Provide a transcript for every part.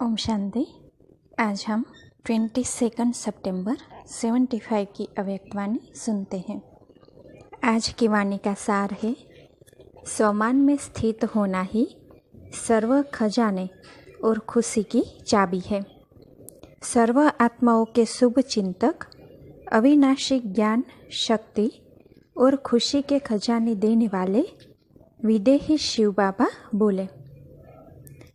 ओम शांति। आज हम 22 सितंबर 75 की अव्यक्तवाणी सुनते हैं। आज की वाणी का सार है, स्वमान में स्थित होना ही सर्व खजाने और खुशी की चाबी है। सर्व आत्माओं के शुभ चिंतक, अविनाशी ज्ञान, शक्ति और खुशी के खजाने देने वाले विदेही शिव बाबा बोले।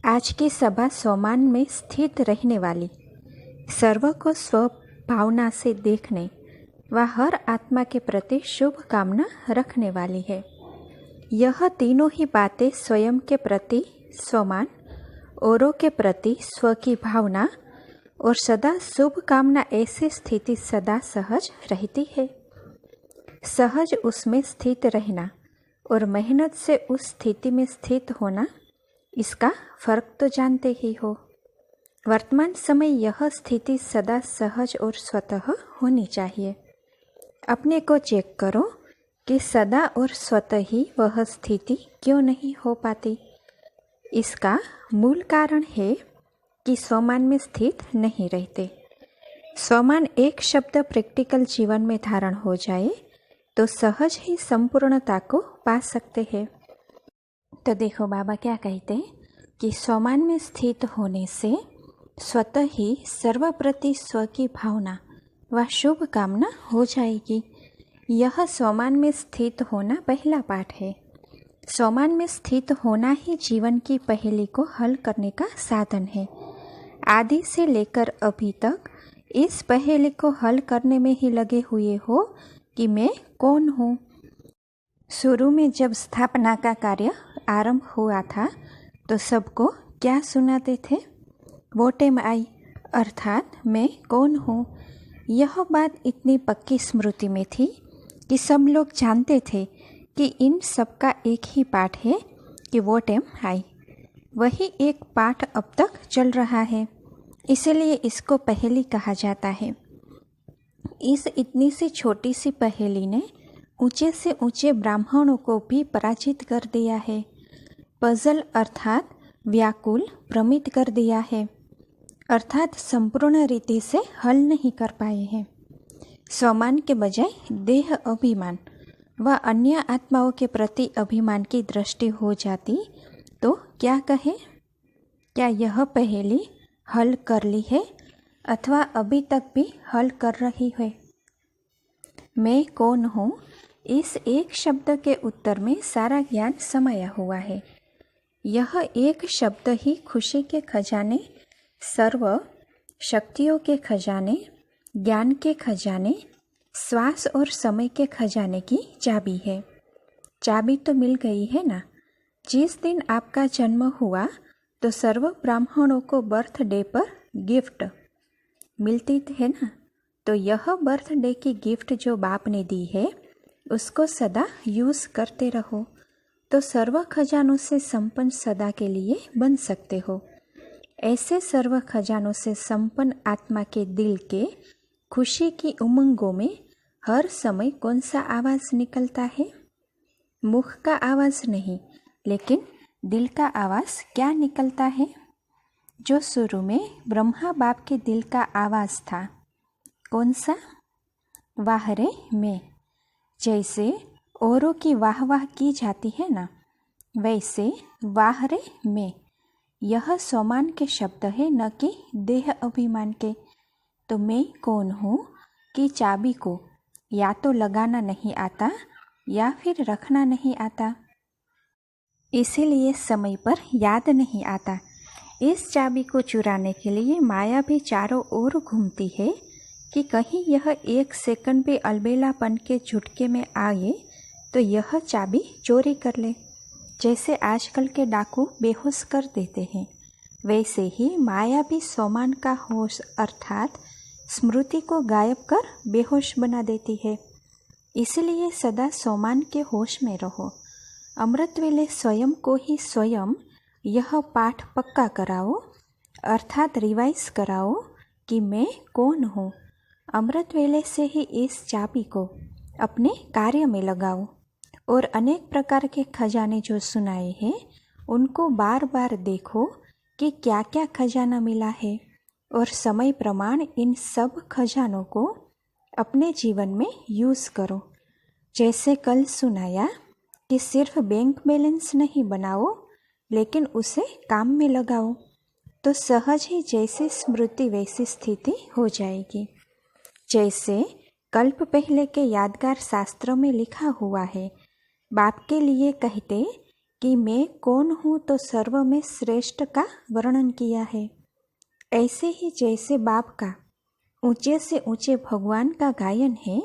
आज की सभा स्वमान में स्थित रहने वाली, सर्व को स्वभावना से देखने व हर आत्मा के प्रति शुभ कामना रखने वाली है। यह तीनों ही बातें स्वयं के प्रति स्वमान, औरों के प्रति स्व की भावना और सदा शुभ कामना, ऐसी स्थिति सदा सहज रहती है। सहज उसमें स्थित रहना और मेहनत से उस स्थिति में स्थित होना, इसका फर्क तो जानते ही हो। वर्तमान समय यह स्थिति सदा सहज और स्वतः होनी चाहिए। अपने को चेक करो कि सदा और स्वतः ही वह स्थिति क्यों नहीं हो पाती। इसका मूल कारण है कि स्वमान में स्थित नहीं रहते। स्वमान एक शब्द प्रैक्टिकल जीवन में धारण हो जाए तो सहज ही संपूर्णता को पा सकते हैं। तो देखो बाबा क्या कहते हैं कि स्वमान में स्थित होने से स्वतः ही सर्वप्रति स्व की भावना व शुभ कामना हो जाएगी। यह स्वमान में स्थित होना पहला पाठ है। स्वमान में स्थित होना ही जीवन की पहेली को हल करने का साधन है। आदि से लेकर अभी तक इस पहेली को हल करने में ही लगे हुए हो कि मैं कौन हूँ। शुरू में जब स्थापना का कार्य आरंभ हुआ था तो सबको क्या सुनाते थे? व्हाट एम आई, अर्थात मैं कौन हूँ। यह बात इतनी पक्की स्मृति में थी कि सब लोग जानते थे कि इन सब का एक ही पाठ है कि व्हाट एम आई। वही एक पाठ अब तक चल रहा है, इसलिए इसको पहेली कहा जाता है। इस इतनी सी छोटी सी पहेली ने ऊंचे से ऊंचे ब्राह्मणों को भी पराजित कर दिया है। पजल अर्थात व्याकुल, भ्रमित कर दिया है, अर्थात संपूर्ण रीति से हल नहीं कर पाए हैं। स्वमान के बजाय देह अभिमान व अन्य आत्माओं के प्रति अभिमान की दृष्टि हो जाती तो क्या कहे? क्या यह पहेली हल कर ली है अथवा अभी तक भी हल कर रही है? मैं कौन हूँ, इस एक शब्द के उत्तर में सारा ज्ञान समाया हुआ है। यह एक शब्द ही खुशी के खजाने, सर्व शक्तियों के खजाने, ज्ञान के खजाने, श्वास और समय के खजाने की चाबी है। चाबी तो मिल गई है ना। जिस दिन आपका जन्म हुआ तो सर्व ब्राह्मणों को बर्थडे पर गिफ्ट मिलती है ना। तो यह बर्थडे की गिफ्ट जो बाप ने दी है उसको सदा यूज़ करते रहो, तो सर्व खजानों से संपन्न सदा के लिए बन सकते हो। ऐसे सर्व खजानों से संपन्न आत्मा के दिल के खुशी की उमंगों में हर समय कौन सा आवाज़ निकलता है? मुख का आवाज़ नहीं, लेकिन दिल का आवाज़ क्या निकलता है? जो शुरू में ब्रह्मा बाप के दिल का आवाज़ था, कौन सा? वाह रे मैं। जैसे औरों की वाह वाह की जाती है ना, वैसे वाह रे मैं, यह स्वमान के शब्द है, न कि देह अभिमान के। तो मैं कौन हूँ कि चाबी को या तो लगाना नहीं आता या फिर रखना नहीं आता, इसीलिए समय पर याद नहीं आता। इस चाबी को चुराने के लिए माया भी चारों ओर घूमती है कि कहीं यह एक सेकंड भी अलबेलापन के झुटके में आए तो यह चाबी चोरी कर ले। जैसे आजकल के डाकू बेहोश कर देते हैं, वैसे ही माया भी स्वमान का होश अर्थात स्मृति को गायब कर बेहोश बना देती है। इसलिए सदा स्वमान के होश में रहो। अमृत वेले स्वयं को ही स्वयं यह पाठ पक्का कराओ, अर्थात रिवाइज कराओ कि मैं कौन हूँ। अमृत वेले से ही इस चाबी को अपने कार्य में लगाओ और अनेक प्रकार के खजाने जो सुनाए हैं उनको बार बार देखो कि क्या क्या खजाना मिला है और समय प्रमाण इन सब खजानों को अपने जीवन में यूज़ करो। जैसे कल सुनाया कि सिर्फ बैंक बैलेंस नहीं बनाओ, लेकिन उसे काम में लगाओ, तो सहज ही जैसी स्मृति वैसी स्थिति हो जाएगी। जैसे कल्प पहले के यादगार शास्त्रों में लिखा हुआ है, बाप के लिए कहते कि मैं कौन हूँ, तो सर्व में श्रेष्ठ का वर्णन किया है। ऐसे ही जैसे बाप का ऊंचे से ऊंचे भगवान का गायन है,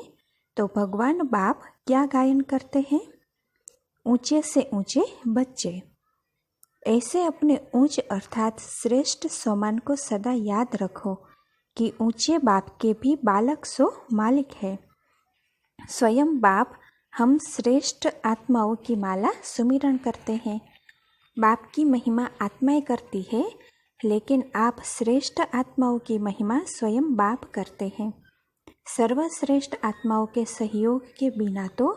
तो भगवान बाप क्या गायन करते हैं? ऊंचे से ऊंचे बच्चे। ऐसे अपने ऊंच अर्थात श्रेष्ठ सम्मान को सदा याद रखो कि ऊंचे बाप के भी बालक सो मालिक है। स्वयं बाप हम श्रेष्ठ आत्माओं की माला सुमिरन करते हैं। बाप की महिमा आत्माएं करती है, लेकिन आप श्रेष्ठ आत्माओं की महिमा स्वयं बाप करते हैं। सर्वश्रेष्ठ आत्माओं के सहयोग के बिना तो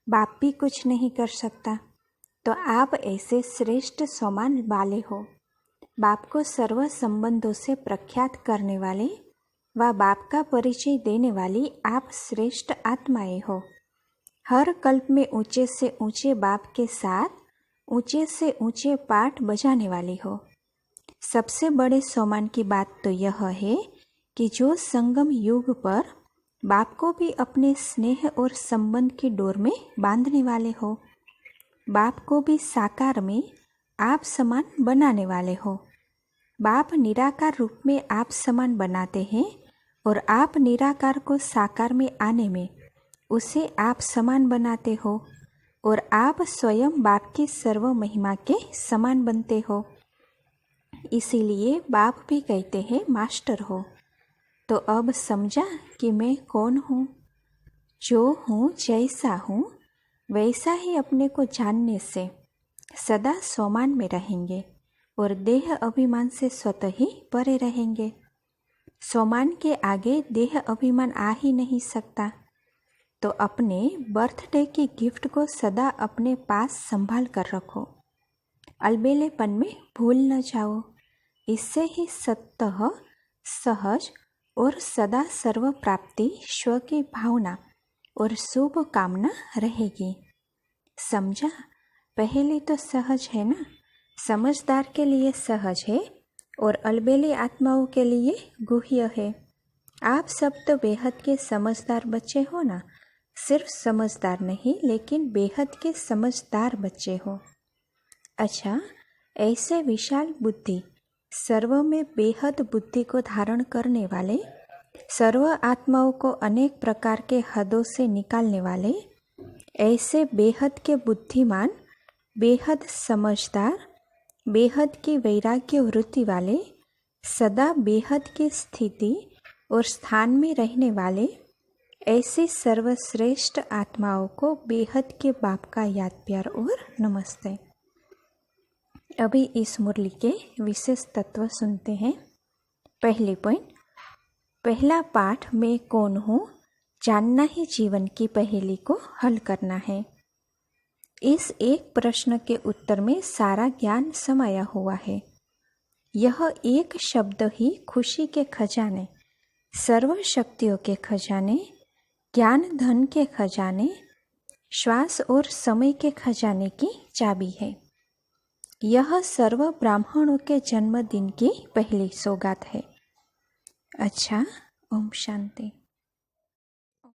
बाप भी कुछ नहीं कर सकता। तो आप ऐसे श्रेष्ठ सम्मान वाले हो। बाप को सर्व संबंधों से प्रख्यात करने वाले व बाप का परिचय देने वाली आप श्रेष्ठ आत्माएं हो। हर कल्प में ऊंचे से ऊंचे बाप के साथ ऊंचे से ऊंचे पाठ बजाने वाली हो। सबसे बड़े सम्मान की बात तो यह है कि जो संगम युग पर बाप को भी अपने स्नेह और संबंध की डोर में बांधने वाले हो। बाप को भी साकार में आप समान बनाने वाले हो। बाप निराकार रूप में आप समान बनाते हैं और आप निराकार को साकार में आने में उसे आप समान बनाते हो और आप स्वयं बाप की सर्व महिमा के समान बनते हो। इसीलिए बाप भी कहते हैं मास्टर हो। तो अब समझा कि मैं कौन हूँ? जो हूँ, जैसा हूँ, वैसा ही अपने को जानने से सदा सम्मान में रहेंगे और देह अभिमान से स्वतः ही परे रहेंगे। सम्मान के आगे देह अभिमान आ ही नहीं सकता। तो अपने बर्थडे की गिफ्ट को सदा अपने पास संभाल कर रखो। अलबेलेपन में भूल न जाओ। इससे ही सत्तः सहज और सदा सर्व प्राप्ति स्व की भावना और शुभ कामना रहेगी। समझा? पहले तो सहज है ना, समझदार के लिए सहज है और अलबेली आत्माओं के लिए गुह्य है। आप सब तो बेहद के समझदार बच्चे हो ना। सिर्फ समझदार नहीं, लेकिन बेहद के समझदार बच्चे हो। अच्छा, ऐसे विशाल बुद्धि, सर्व में बेहद बुद्धि को धारण करने वाले, सर्व आत्माओं को अनेक प्रकार के हदों से निकालने वाले, ऐसे बेहद के बुद्धिमान, बेहद समझदार, बेहद की वैराग्य वृत्ति वाले, सदा बेहद की स्थिति और स्थान में रहने वाले, ऐसी सर्वश्रेष्ठ आत्माओं को बेहद के बाप का याद प्यार और नमस्ते। अभी इस मुरली के विशेष तत्व सुनते हैं। पहली पॉइंट, पहला पाठ मैं कौन हूँ जानना ही जीवन की पहेली को हल करना है। इस एक प्रश्न के उत्तर में सारा ज्ञान समाया हुआ है। यह एक शब्द ही खुशी के खजाने, सर्व शक्तियों के खजाने, ज्ञान धन के खजाने, श्वास और समय के खजाने की चाबी है। यह सर्व ब्राह्मणों के जन्मदिन की पहली सौगात है। अच्छा, ओम शांति।